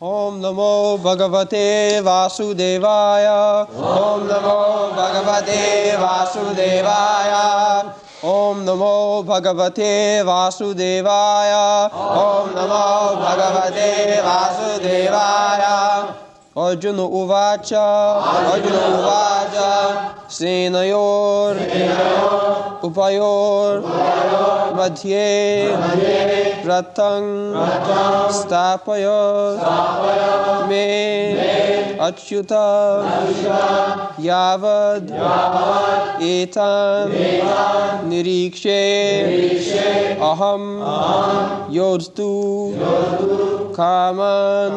Om Namo Bhagavate Vasudevaya. Om Namo Bhagavate Vasudevaya. Om Namo Bhagavate Vasudevaya. Om Namo Bhagavate Vasudevaya. Arjuna Uvacha. Arjuna Uvacha. Senayor Upayor Madhye Ratang Stapaya Me Achyuta Yavad Etam Nirikshe Aham Yodtu Kaman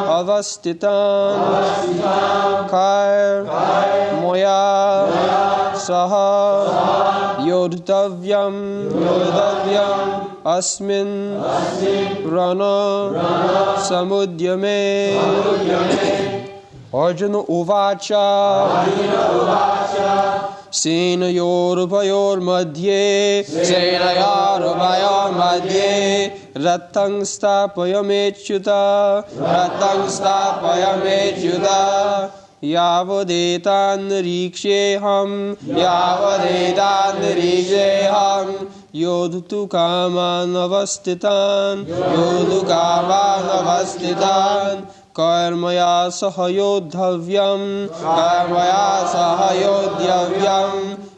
Avastitan Kair Moya Saha Yodhavyam Asmin Rana Samudyame. Arjuna Uvacha. Senayor Madhye Ratang Stapayamechyuta Yavadetan Riksheham Yodhu Kaman Avastitan Karmaya Sahayodhavyam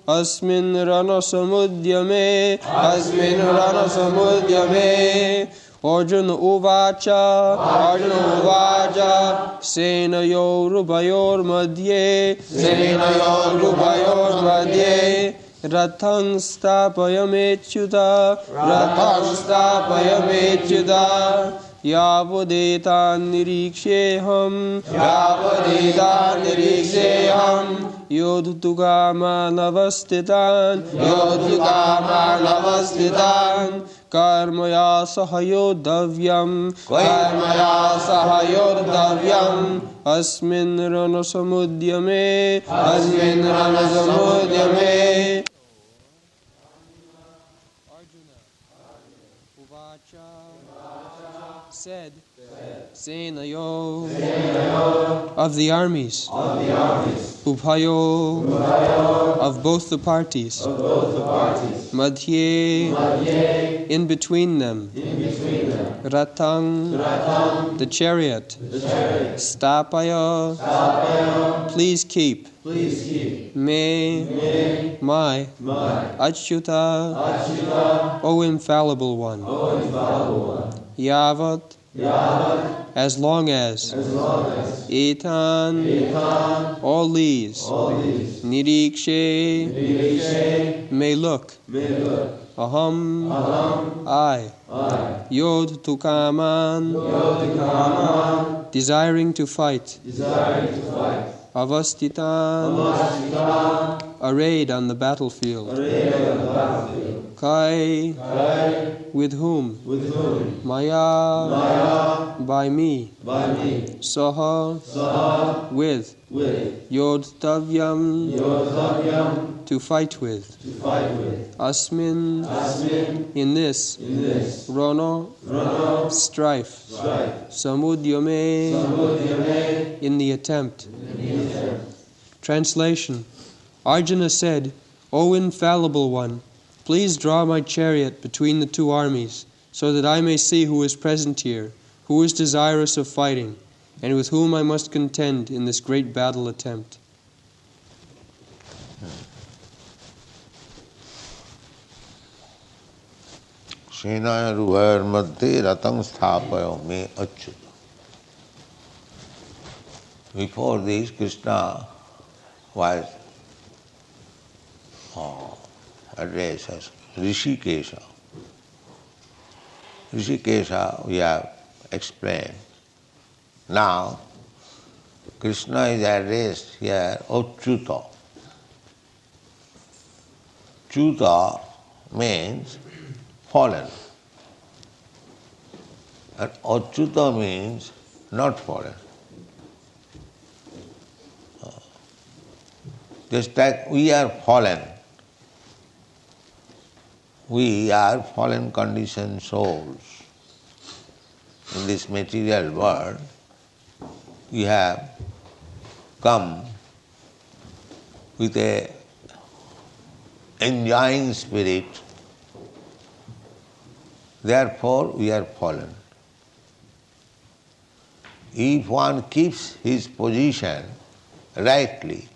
Asmin Rana Samudyame Arjuna Uvacha Senayor Madhye Rathang Stapayamechyuta Yavadetan Niriksheham Yodhu Kaman Avastitan Karmaya Sahayodhavyam Asmin Rana Samudyame Arjuna Uvacha said, Senayo of the armies, Uphayo of both the parties, Madhye in between them, Ratang the chariot, Stapaya please keep, Me my Achyuta O infallible one, Yavat as long as Etan all these Nirikshe may look Aham I Yod Tukaman desiring to fight Avastitan arrayed on the battlefield Kai with whom? Maya by me Saha with Yodhavyam to fight with Asmin in this Rana strife Samudyame in the attempt. Translation. Arjuna said, O infallible one, please draw my chariot between the two armies, so that I may see who is present here, who is desirous of fighting, and with whom I must contend in this great battle attempt. Senaya ruvair madhye ratang sthapayo me achyuta. Before this, Krishna was addressed as Rishikesha. Rishikesha we have explained. Now, Krishna is addressed here Achyuta. Achyuta means fallen. And Achyuta means not fallen. Just like we are fallen. We are fallen conditioned souls. in this material world, you have come with a enjoying spirit, therefore we are fallen. If one keeps his position rightly,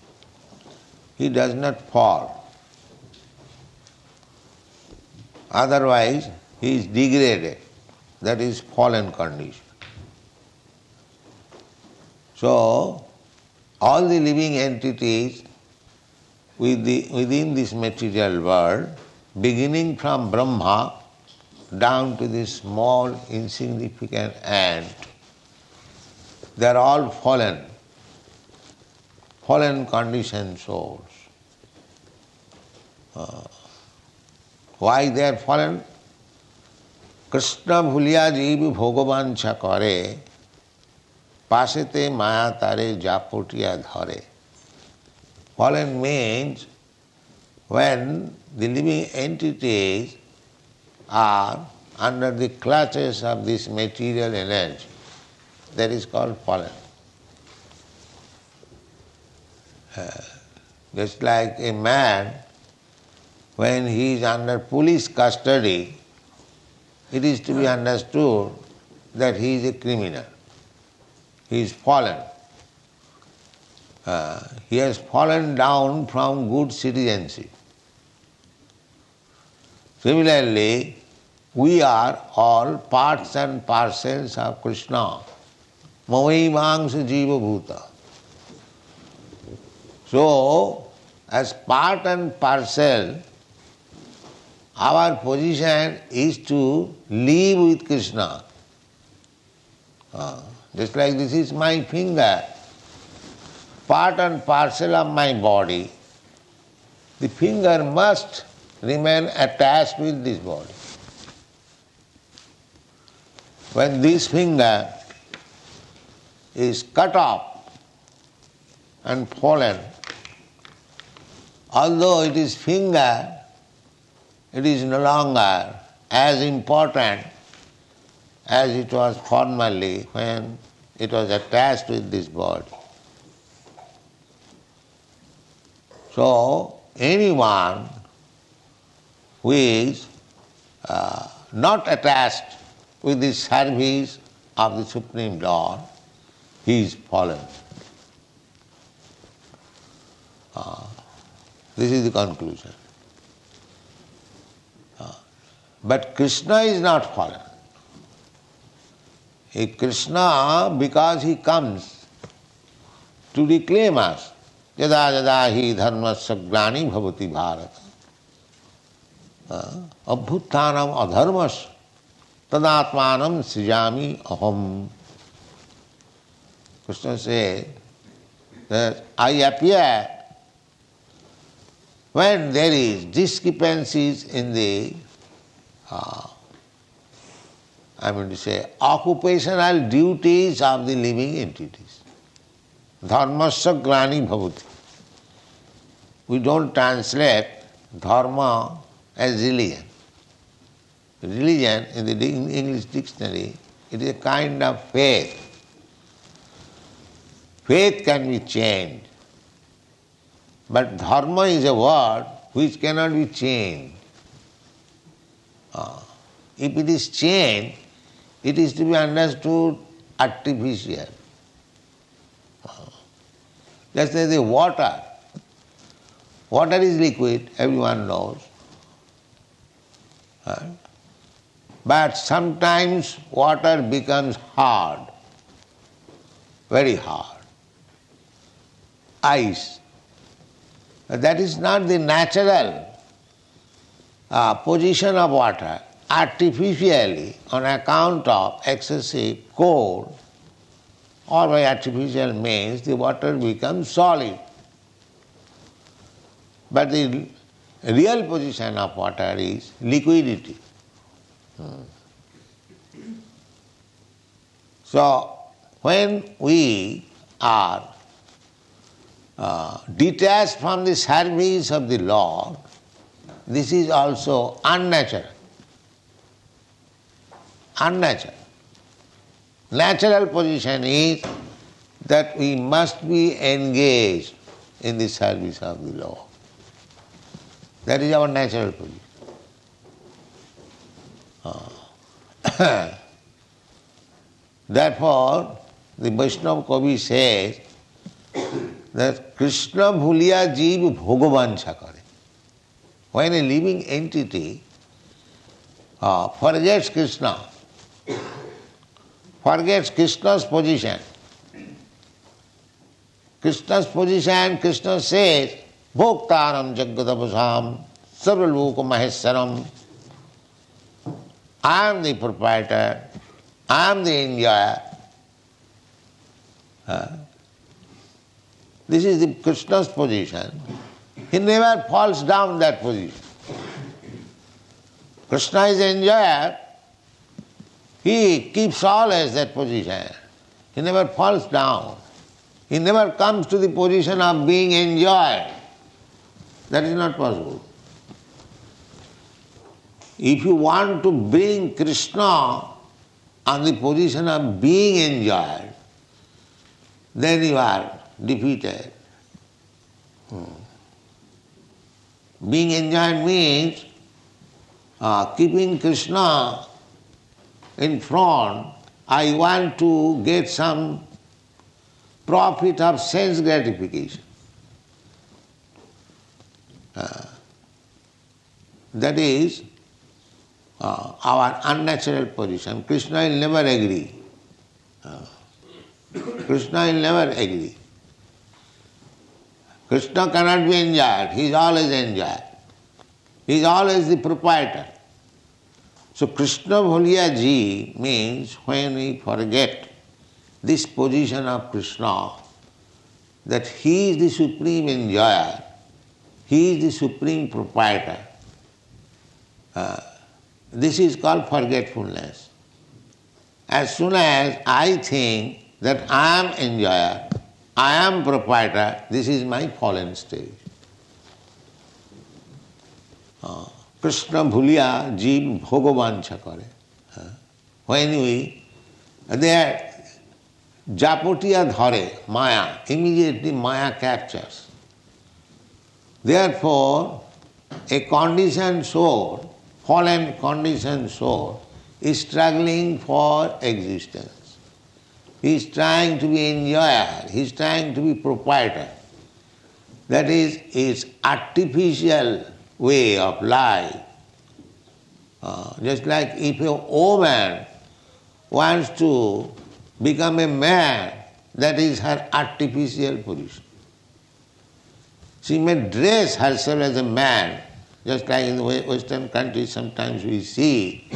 he does not fall. Otherwise, he is degraded. That is fallen condition. So, all the living entities within this material world, beginning from Brahma down to this small insignificant ant, they are all fallen conditioned souls. Why they are fallen? Krishna bhuliya jeev bhogavancha kare, pasete maya tare japotiya dhare. Fallen means when the living entities are under the clutches of this material energy. That is called fallen. Just like a man, when he is under police custody, it is to be understood that he is a criminal. He is fallen. He has fallen down from good citizenship. Similarly, we are all parts and parcels of Krishna. Mavaimangsa jiva bhuta. So, as part and parcel, our position is to live with Krishna. Just like this is my finger, part and parcel of my body. The finger must remain attached with this body. When this finger is cut off and fallen, although it is finger, it is no longer as important as it was formerly when it was attached with this body. So, anyone who is not attached with the service of the Supreme Lord, he is fallen. This is the conclusion. But Krishna is not fallen. Krishna, because he comes to reclaim us, yada yada hi dharmasya glani bhavati bharata, abhuttanam adharmasya tadatmanam srijami aham. Krishna says that I appear when there is discrepancies in the occupational duties of the living entities. Dharmasya glani bhavati. We don't translate dharma as religion. Religion in the English dictionary, it is a kind of faith. Faith can be changed. But dharma is a word which cannot be changed. If it is changed, it is to be understood artificial. Just as the water. Water is liquid, everyone knows. But sometimes water becomes hard, very hard. Ice. That is not the natural position of water. Artificially, on account of excessive cold, or by artificial means, the water becomes solid. But the real position of water is liquidity. So, when we are detached from the service of the Lord, this is also unnatural. Unnatural. Natural position is that we must be engaged in the service of the Lord. That is our natural position. Therefore, the Vaishnava Kavi says that Krishna bhuliya jeev bhogavancha kare. When a living entity forgets Krishna, forgets Krishna's position, Krishna says, Bhoktaram Jagadabhasam Sarvaloka Maheswaram. I am the proprietor, I am the enjoyer. This is the Krishna's position. He never falls down that position. Krishna is enjoyer. He keeps always that position. He never falls down. He never comes to the position of being enjoyed. That is not possible. If you want to bring Krishna on the position of being enjoyed, then you are defeated. Being enjoyed means keeping Krishna in front. I want to get some profit of sense gratification. That is our unnatural position. Krishna will never agree. Krishna will never agree. Krishna cannot be enjoyed. He is always enjoyed. He is always the proprietor. So Krishna bhuliya ji means when we forget this position of Krishna, that he is the supreme enjoyer, he is the supreme proprietor. This is called forgetfulness. As soon as I think that I am enjoyer, I am proprietor, this is my fallen stage. Krishna bhuliya jeev bhogavancha kare. When we, there, japotiya dhare, maya, immediately maya captures. Therefore, a conditioned soul, fallen conditioned soul, is struggling for existence. He is trying to be enjoyer, he is trying to be proprietor. That is his artificial way of life. Just like if a woman wants to become a man, that is her artificial position. She may dress herself as a man, just like in the Western countries sometimes we see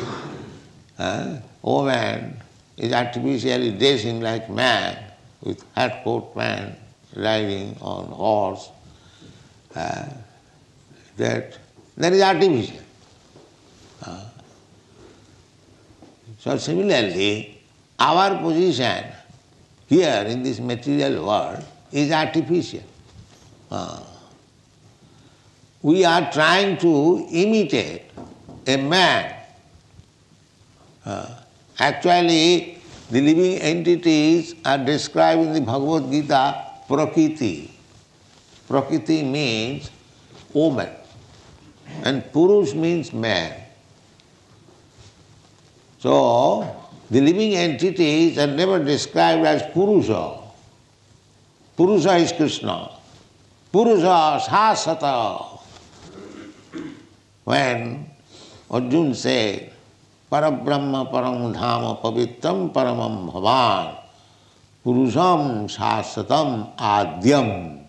woman is artificially dressing like man with hat, coat, pant, riding on horse. That is artificial. So similarly, our position here in this material world is artificial. We are trying to imitate a man. Actually, the living entities are described in the Bhagavad Gita prakriti. Prakriti means woman, and purush means man. So, the living entities are never described as purusha. Purusha is Krishna. Purusha sasata. When Arjuna said, Parabrahma param dhama pavitram paramam bhavan purusham sasatam adyam.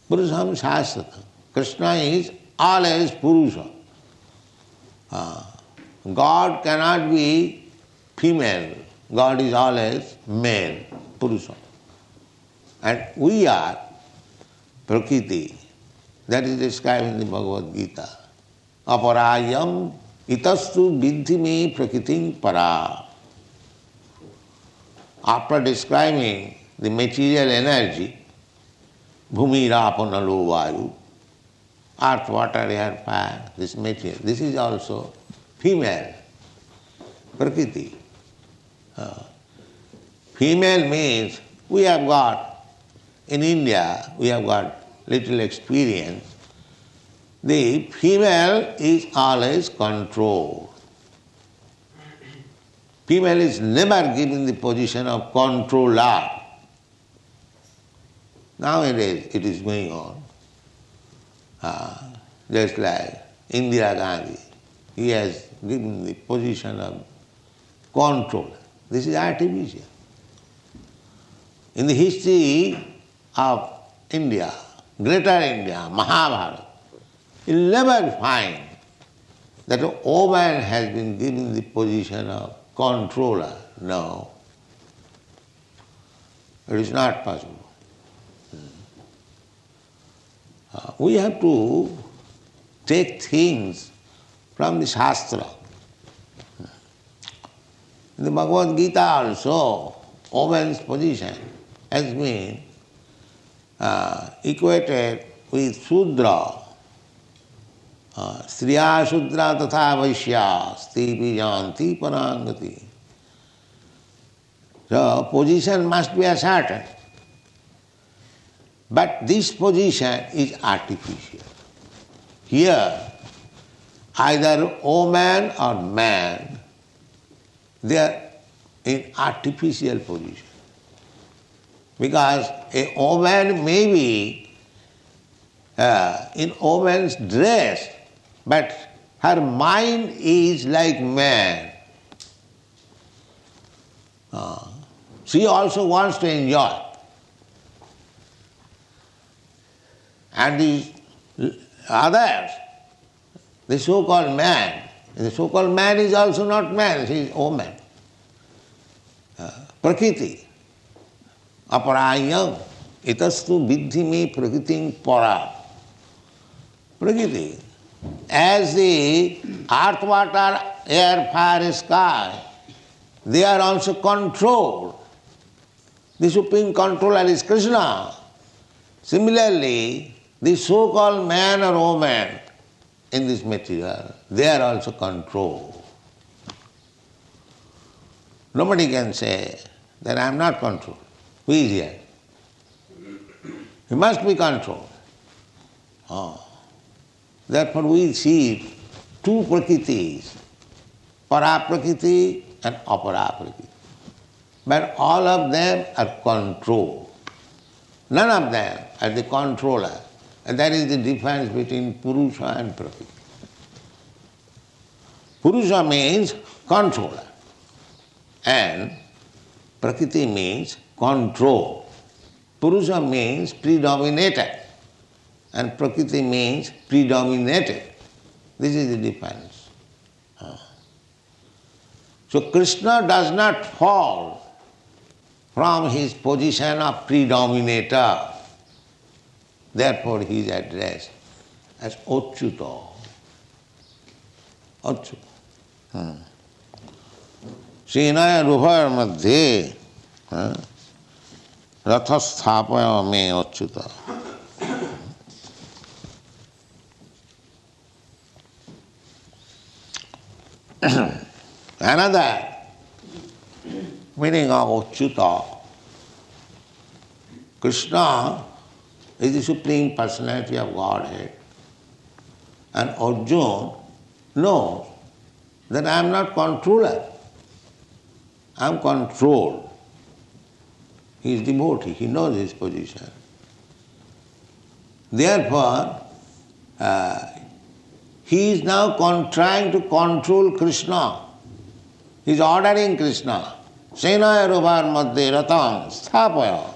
Purusham sasatam. Krishna is always Purusha. God cannot be female. God is always male, Purusha. And we are Prakriti. That is described in the Bhagavad Gita. Aparayam itastu vidhi me prakritim para. After describing the material energy, bhumi rapanalo vayu, earth, water, air, fire, this material, this is also female. Prakriti. Female means we have got, in India, we have got little experience. The female is always controlled. Female is never given the position of controller. Nowadays it is going on. Just like Indira Gandhi, he has given the position of controller. This is artificial. In the history of India, Greater India, Mahabharata, you'll never find that a woman has been given the position of controller. No. It is not possible. We have to take things from the Shastra. In the Bhagavad Gita also, woman's position has been equated with Sudra. Striya Shudra tatha Vaishya Stipi Janti Parangati. So position must be a certain. But this position is artificial. Here, either woman or man, they are in artificial position. Because a woman may be in woman's dress, but her mind is like man. She also wants to enjoy. And the others, the so-called man is also not man, he is woman. Prakriti, aparayam, itastu viddhi me prakritim para. Prakriti, as the earth, water, air, fire, sky, they are also controlled. The supreme controller is Krishna. Similarly, the so-called man or woman in this material, they are also controlled. Nobody can say that I am not controlled. Who is here? He must be controlled. Therefore we see two prakritis, para prakriti and apara prakriti. But all of them are controlled. None of them are the controller. And that is the difference between Purusha and Prakriti. Purusha means controller and Prakriti means control. Purusha means predominated and Prakriti means predominated. This is the difference. So Krishna does not fall from his position of predominator. Therefore he is addressed as Achyuta. Achyuta. Senaya rubhar madhye rathasthapaya me Achyuta. Another meaning of Achyuta, Krishna is the Supreme Personality of Godhead. And Arjuna knows that I am not controller. I am controlled. He is devotee, he knows his position. Therefore, he is now trying to control Krishna. He is ordering Krishna. Senaya rubhar madhye ratam sthapaya.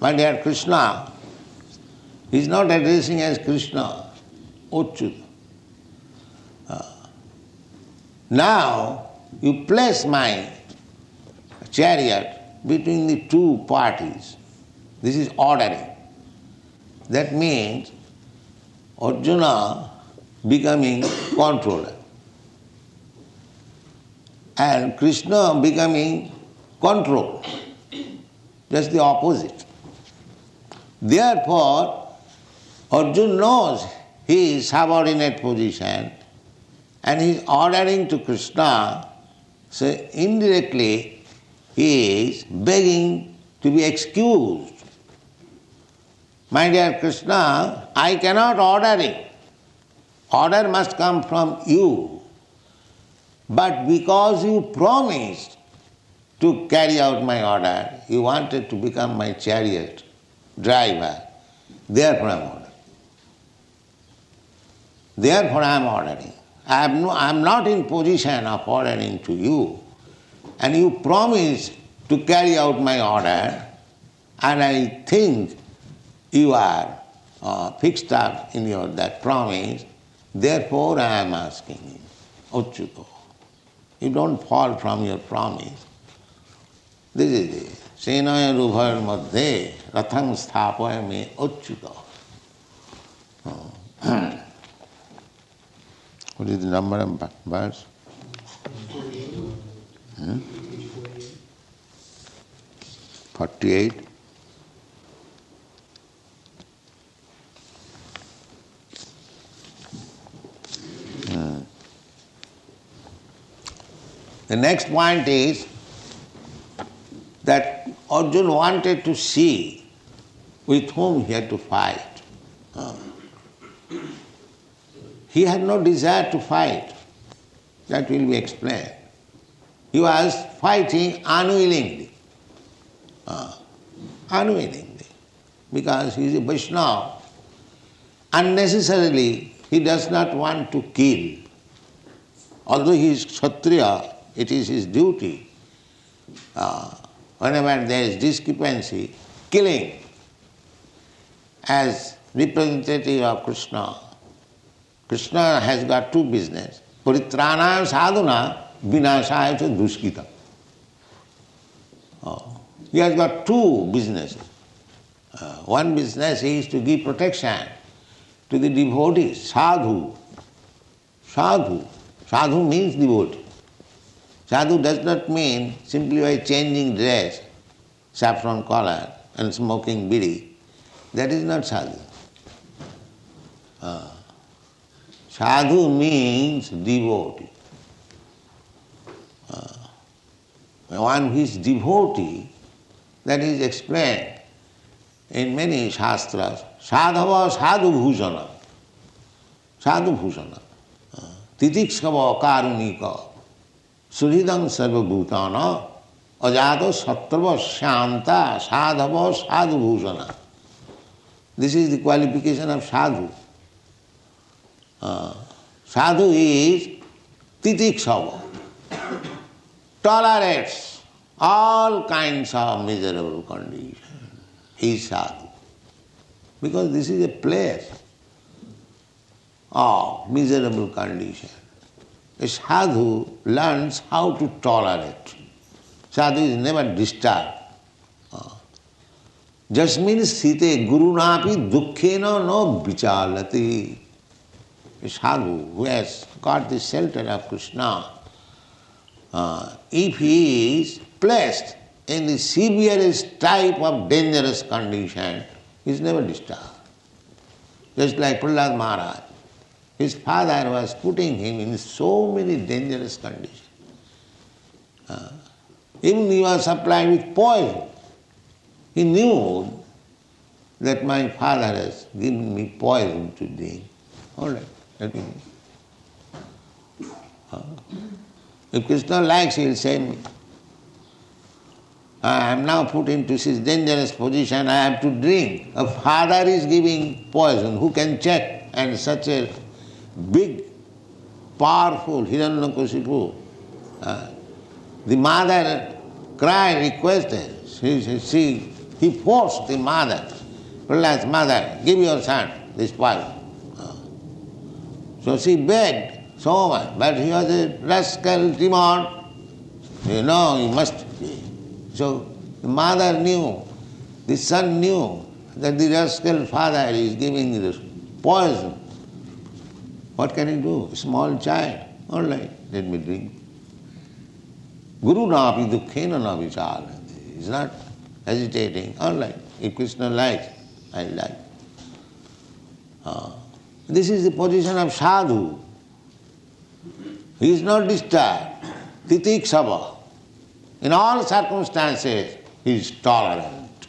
My dear Krishna, he is not addressing as Krishna, Achyuta. Now you place my chariot between the two parties. This is ordering. That means Arjuna becoming controller and Krishna becoming controlled. Just the opposite. Therefore, Arjuna knows his subordinate position and he is ordering to Krishna, so indirectly he is begging to be excused. My dear Krishna, I cannot order it. Order must come from you. But because you promised to carry out my order, you wanted to become my chariot driver, therefore I am ordering. Therefore I am ordering. I am not in position of ordering to you, and you promised to carry out my order, and I think you are fixed up in your that promise, therefore I am asking you, Achyuta. You don't fall from your promise. This is it. Senaya rubhar madhye ratham sthapaya me Achyuta. What is the number of verse? 48. The next point is that Arjuna wanted to see with whom he had to fight. He had no desire to fight. That will be explained. He was fighting unwillingly. Unwillingly. Because he is a Vaishnava. Unnecessarily, he does not want to kill. Although he is Kshatriya, it is his duty. Whenever there is discrepancy, killing as representative of Krishna. Krishna has got two business. Paritranaya sadhuna vinashaya cha duskita. He has got two businesses. One business is to give protection to the devotees, sadhu. Sadhu. Sadhu means devotee. Sadhu does not mean simply by changing dress, saffron collar and smoking bidi. That is not sadhu. Sadhu means devotee. One who is devotee, that is explained in many shastras. Sadhava sadhu bhujana. Sadhu bhujana. Titikshava karunika. Suhridam sarva bhutana. Ajado sattva shanta sadhava sadhu bhujana. This is the qualification of sadhu. Sadhu is titikshava. Tolerates all kinds of miserable conditions. He is sadhu. Because this is a place of miserable condition. A sadhu learns how to tolerate. Sadhu is never disturbed. Jasmin sthite gurunapi dukkhena no vichalati. A sadhu who has got the shelter of Krishna, if he is placed in the severest type of dangerous condition, he is never disturbed. Just like Prahlad Maharaj. His father was putting him in so many dangerous conditions. Even he was supplied with poison. He knew that my father has given me poison to drink. All right, let me. If Krishna likes, he will send me. I am now put into this dangerous position, I have to drink. A father is giving poison, who can check? And such a big, powerful Hiranyakashipu. The mother cried, requested. He forced the mother, Prahlad's mother, give your son this poison. So she begged so much, but he was a rascal demon. You know, he must be. So the mother knew, the son knew that the rascal father is giving this poison. What can he do? Small child. All right, let me drink. Guru napi dukkhena na vichalati. He is not hesitating. All right, if Krishna likes, I like. This is the position of sadhu. He is not disturbed. Titiksava. In all circumstances, he is tolerant.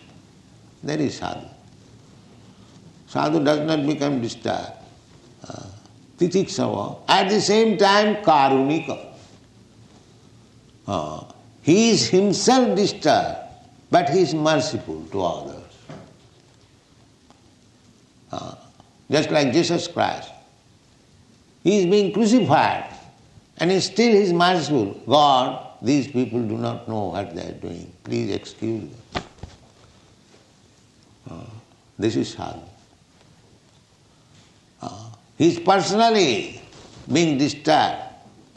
That is sadhu. Sadhu does not become disturbed. Titiksava. At the same time, karunika. He is himself disturbed, but he is merciful to others. Just like Jesus Christ. He is being crucified, and still he is merciful. God, these people do not know what they are doing. Please excuse them. This is sadhu. He is personally being disturbed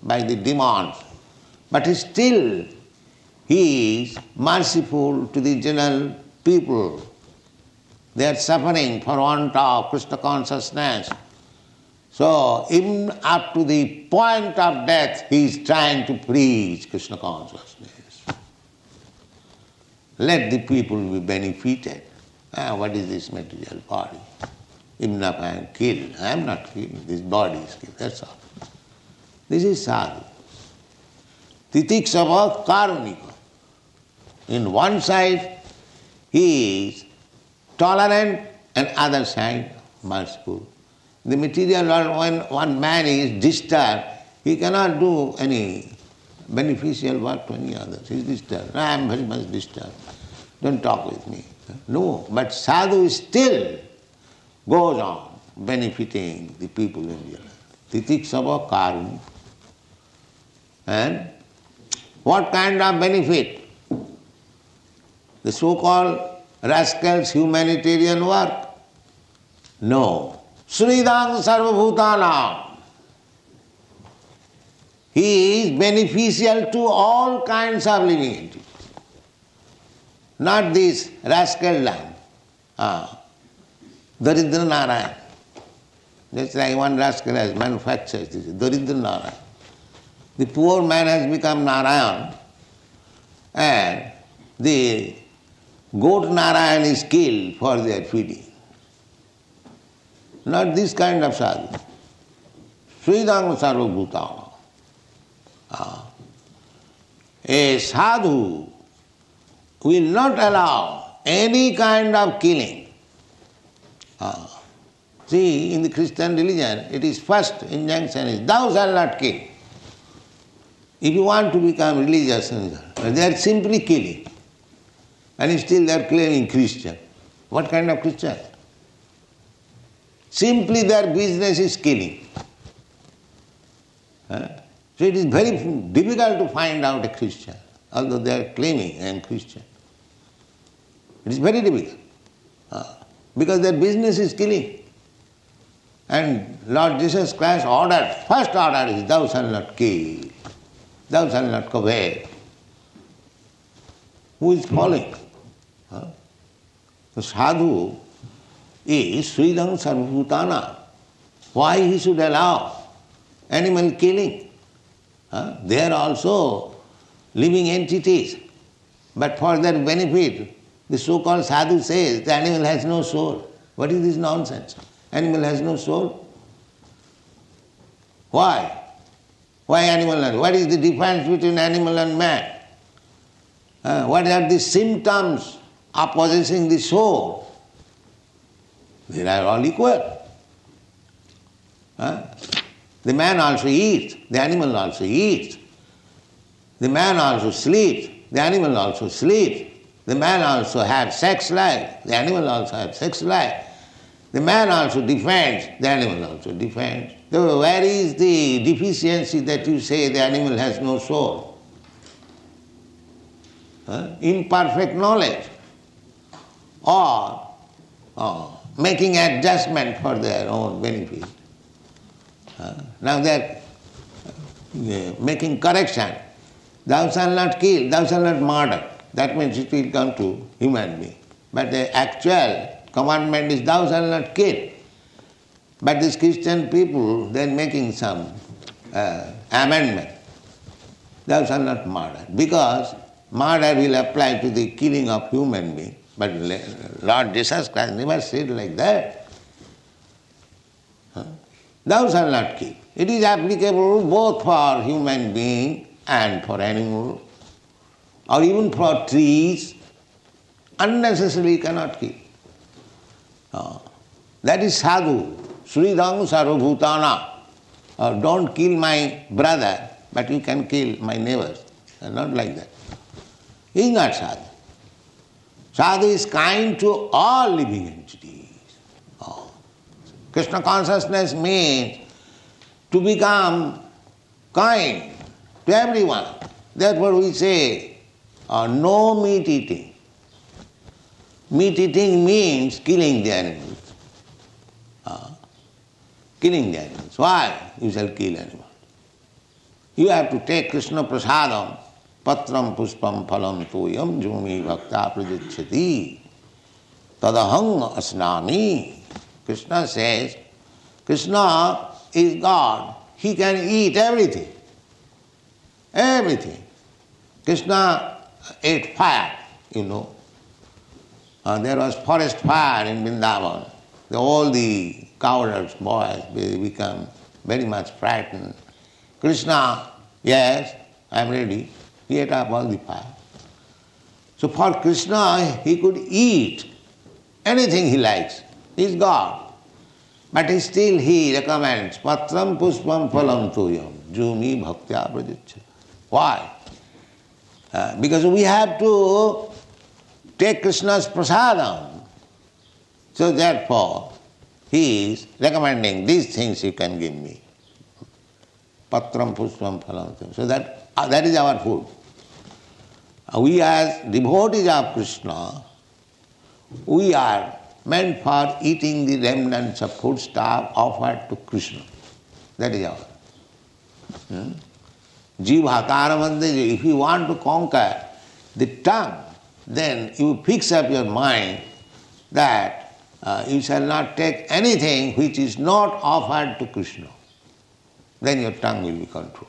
by the demons, but still he is merciful to the general people. They are suffering for want of Krishna consciousness. So even up to the point of death, he is trying to preach Krishna consciousness. Let the people be benefited. What is this material body? Even if I am killed, I am not killed. This body is killed, that's all. This is sadhu. Titiksava karunika. In one side, he is tolerant, and other side, merciful. The material world, when one man is disturbed, he cannot do any beneficial work to any others. He is disturbed. I am very much disturbed. Don't talk with me. No, but sadhu still goes on benefiting the people in real life. Titiksava karuni. And what kind of benefit? The so-called rascals' humanitarian work? No. Sridang sarvabhutanam. He is beneficial to all kinds of living entities. Not this rascal land. Daridra Narayan. Just like one rascal has manufactured this, Daridra Narayan. The poor man has become Narayan, and the goat Narayan is killed for their feeding. Not this kind of sadhu. Sridang sarvabhutana. A sadhu will not allow any kind of killing. See, in the Christian religion, it is first injunction is, thou shalt not kill. If you want to become religious, they are simply killing. And still they are claiming Christian. What kind of Christian? Simply their business is killing. So it is very difficult to find out a Christian, although they are claiming I am Christian. It is very difficult. Because their business is killing. And Lord Jesus Christ ordered, first order is, thou shalt not kill, thou shalt not covet. Who is following? The sadhu is Sridang Sarvabhutana. Why he should allow animal killing? They are also living entities. But for their benefit, the so-called sadhu says the animal has no soul. What is this nonsense? Animal has no soul. Why? Why animal and what is the difference between animal and man? What are the symptoms of possessing the soul? They are all equal. The man also eats, the animal also eats. The man also sleeps, the animal also sleeps. The man also has sex life, the animal also has sex life. The man also defends, the animal also defends. So where is the deficiency that you say the animal has no soul? Imperfect knowledge, or making adjustment for their own benefit. Now they are making correction. Thou shalt not kill, thou shalt not murder. That means it will come to human being. But the actual commandment is thou shalt not kill. But these Christian people, they are making some amendment. Thou shalt not murder. Because murder will apply to the killing of human being. But Lord Jesus Christ never said like that. Thou shalt not kill. It is applicable both for human being and for animal, or even for trees. Unnecessarily cannot kill. That is sadhu. Sridham sarvabhutana. Don't kill my brother, but you can kill my neighbors. Not like that. He is not sadhu. Sadhu is kind to all living entities. Krishna consciousness means to become kind to everyone. Therefore we say, no meat eating. Meat eating means killing the animals. Killing the animals. Why? You shall kill animals. You have to take Krishna prasadam, patram puspam phalam toyam jumi bhakta prajachyati tadahang asnami. Krishna says, Krishna is God. He can eat everything. Everything. Krishna ate fire, you know. There was forest fire in Vrindavan. All the cowards, boys, they become very much frightened. Krishna, yes, I am ready. He ate up all the fire. So for Krishna, he could eat anything he likes. He is God. But still he recommends, patram puspam phalam tuyam, jumi bhaktya prajachyati. Why? Because we have to take Krishna's prasadam. So therefore, he is recommending these things you can give me. Patram puspam phalam tuyam. So that is our food. We as devotees of Krishna, we are meant for eating the remnants of food stuff offered to Krishna. That is our. Jīva kāramandhe, if you want to conquer the tongue, then you fix up your mind that you shall not take anything which is not offered to Krishna. Then your tongue will be controlled.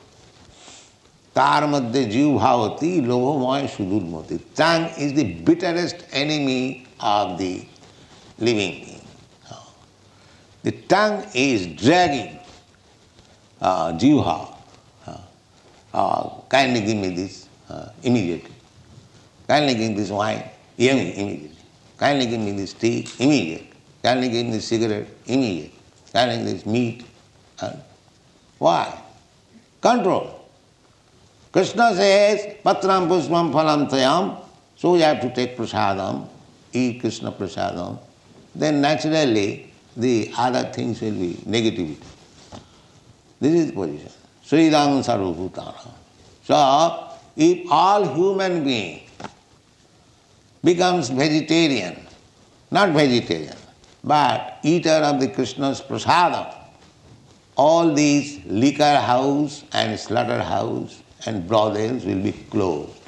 Kāramadhe jīvbhavati lobhamaya sudurmati. Tongue is the bitterest enemy of the living being. The tongue is dragging jīvha. Kindly give me this immediately. Kindly give me this wine immediately. Kindly give me this tea immediately. Kindly give me this cigarette immediately. Kindly give me this meat. Why? Control. Krishna says, patram puspam phalam tayam, so you have to take prasadam, eat Krishna prasadam, then naturally the other things will be negativity. This is the position. Sridham sarvabhutana. So, if all human being becomes vegetarian, not vegetarian, but eater of the Krishna's prasadam, all these liquor house and slaughterhouse and brothels will be closed.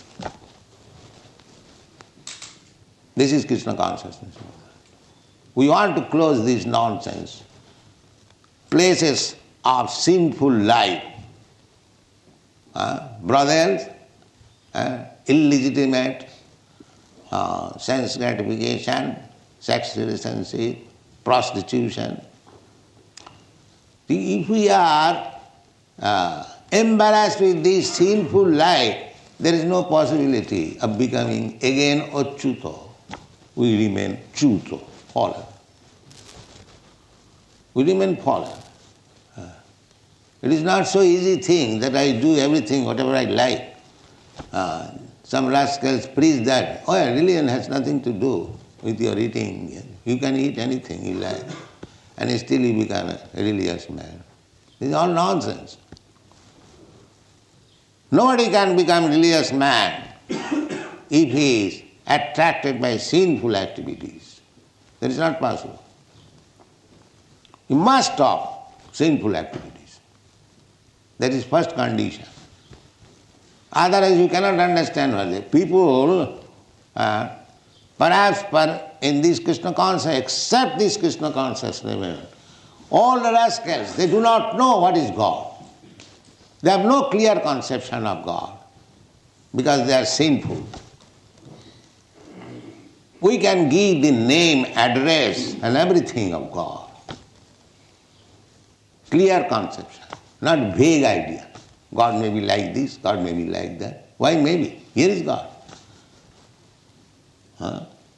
This is Krishna consciousness. We want to close this nonsense. Places of sinful life, brothels, illegitimate sense gratification, sex relationship, prostitution. If we are embarrassed with this sinful life, there is no possibility of becoming again achyuto. We remain chuto, fallen. We remain fallen. It is not so easy thing that I do everything, whatever I like. Some rascals preach that, religion has nothing to do with your eating. You can eat anything you like, and still you become a religious man. This is all nonsense. Nobody can become religious man if he is attracted by sinful activities. That is not possible. You must stop sinful activities. That is first condition. Otherwise you cannot understand what people, perhaps in this Krishna consciousness, except this Krishna consciousness, all the rascals, they do not know what is God. They have no clear conception of God because they are sinful. We can give the name, address and everything of God. Clear conception. not vague idea. God may be like this, God may be like that. Why maybe? Here is God.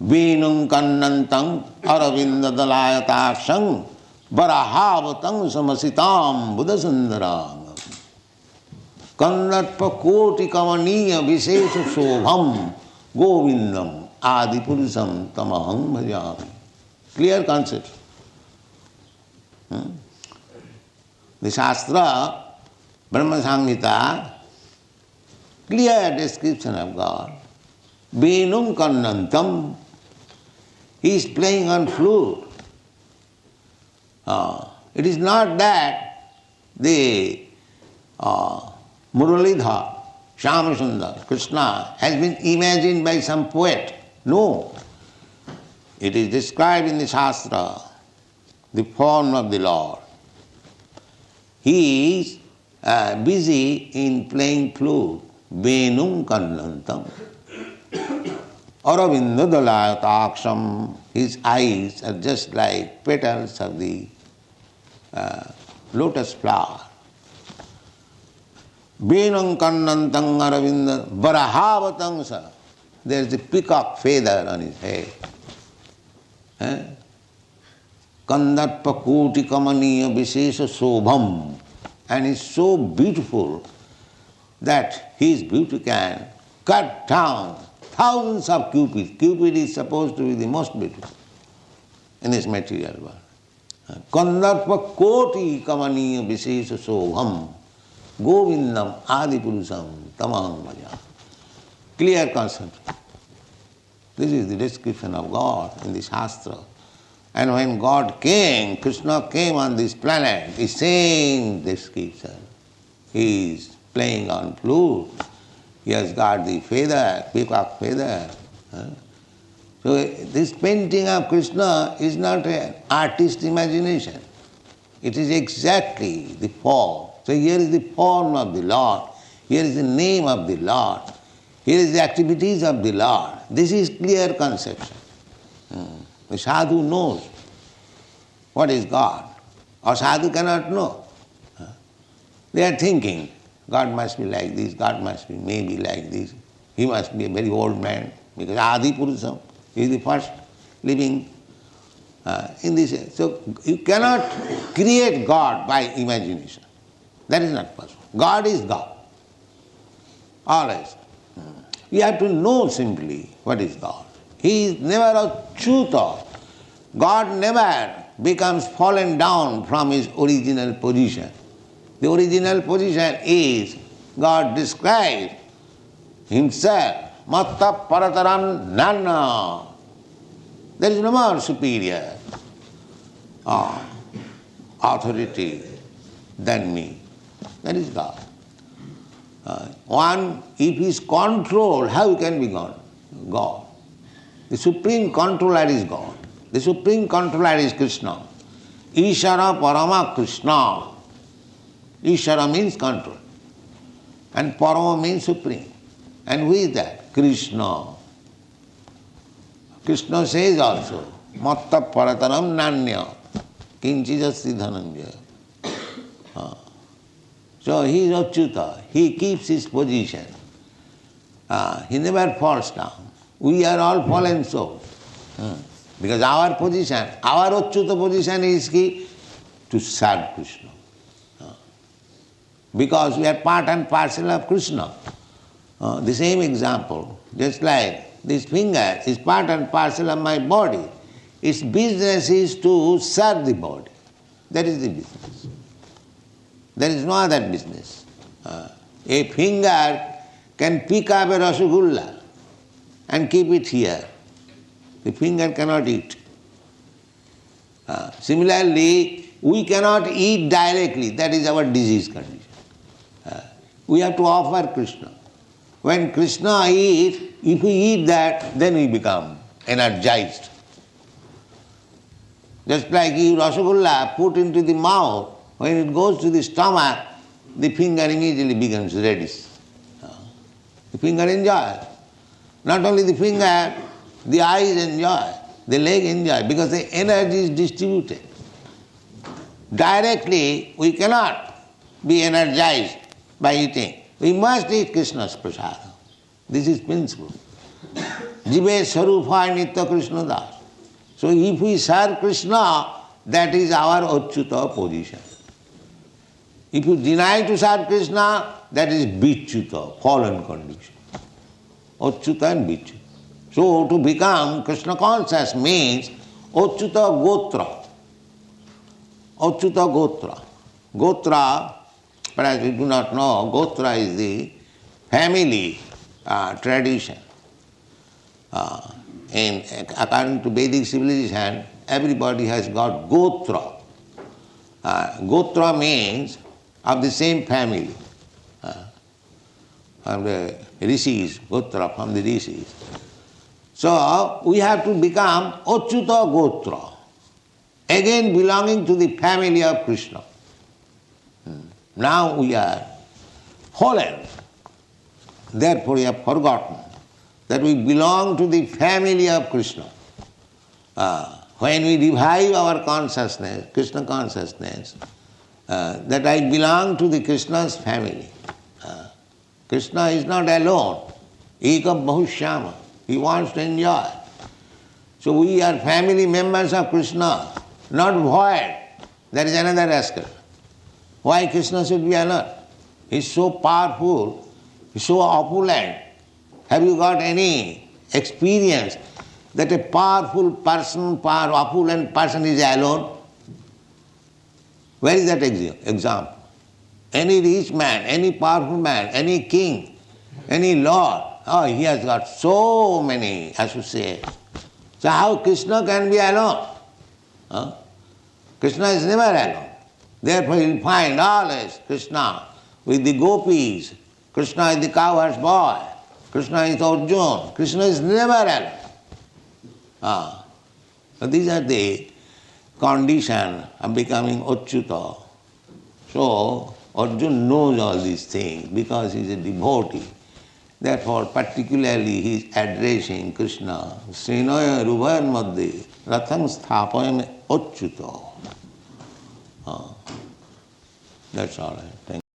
Venum kannantam aravinda dalayataksam varahavatang samasitam buddhasundaram kandatpa koti kamaniya visesha shobham govindam adipurusam tamaham bhajami. Clear concept. The Shastra, Brahma Samhita, clear description of God. Venum kannantam, he is playing on flute. It is not that the Muralidhar, Shyamasundar, Krishna has been imagined by some poet. No. It is described in the Shastra, the form of the Lord. He is busy in playing flute. Venum kannantam. Aravinda dalayataksam. His eyes are just like petals of the lotus flower. Venum kannantam aravinda varahavatangsa. There is a peacock feather on his head. Kandatpa koti kamaniya visesha shobham. And is so beautiful that his beauty can cut down thousands of cupids. Cupid is supposed to be the most beautiful in this material world. Kandatpa koti kamaniya visesha shobham govindam adipurusam tamaham bhajami. Clear concept. This is the description of God in the Shastra. And when God came, Krishna came on this planet, the same description. He is playing on flute. He has got the feather, peacock feather. So this painting of Krishna is not an artist's imagination. It is exactly the form. So here is the form of the Lord. Here is the name of the Lord. Here is the activities of the Lord. This is clear conception. The sadhu knows what is God, or sadhu cannot know. They are thinking, God must be like this, God must be maybe like this, he must be a very old man, because Adi Purusam is the first living in this. So you cannot create God by imagination. That is not possible. God is God. Always. You have to know simply what is God. He is never a chuta. God never becomes fallen down from his original position. The original position is, God describes himself, matta parataram nana. There is no more superior authority than me. That is God. One, if he is controlled, how can be God? God. The supreme controller is God. The supreme controller is Krishna. Ishara Parama Krishna. Ishara means control. And Parama means supreme. And who is that? Krishna. Krishna says also, Matta Parataram Nanya. Kinchijasti Dhananjaya. So he is Achyuta. He keeps his position. He never falls down. We are all fallen souls. Because our position, our Achyuta position is to serve Krishna. Because we are part and parcel of Krishna. The same example, just like this finger is part and parcel of my body. Its business is to serve the body. That is the business. There is no other business. A finger can pick up a rasagulla and keep it here. The finger cannot eat. Similarly, we cannot eat directly. That is our disease condition. We have to offer Krishna. When Krishna eats, if we eat that, then we become energized. Just like you rasagulla put into the mouth, when it goes to the stomach, the finger immediately becomes reddish. The finger enjoys. Not only the finger, the eyes enjoy, the leg enjoy, because the energy is distributed. Directly we cannot be energized by eating. We must eat Krishna's prasada. This is principle. Jive Sarupha Nitya Krishna Das. So if we serve Krishna, that is our Achyuta position. If you deny to serve Krishna, that is Vichyuta, fallen condition. Achyuta and Vichyuta. So to become Krishna conscious means Achyuta Gotra. Achyuta Gotra. Gotra, perhaps you do not know, Gotra is the family tradition. According to Vedic civilization, everybody has got Gotra. Gotra means of the same family. From the rishis, Gotra from the rishis. So we have to become Achyuta Gotra, again belonging to the family of Krishna. Now we are fallen. Therefore we have forgotten that we belong to the family of Krishna. When we revive our consciousness, Krishna consciousness, that I belong to the Krishna's family. Krishna is not alone. Ekam Bahushyama. He wants to enjoy. So we are family members of Krishna, not void. That is another aspect. Why Krishna should be alone? He is so powerful, he is so opulent. Have you got any experience that a powerful person, opulent person is alone? Where is that example? Any rich man, any powerful man, any king, any lord, he has got so many associates. So how Krishna can be alone? Krishna is never alone. Therefore you will find always Krishna with the gopis. Krishna is the cowherd's boy. Krishna is Arjuna. Krishna is never alone. So these are the conditions of becoming Achyuta. So Arjuna knows all these things because he is a devotee. Therefore, particularly he is addressing Krishna. Srinaya Rubhayan Madhye Ratham Sthapayam Achyuta. That's all. Thank you.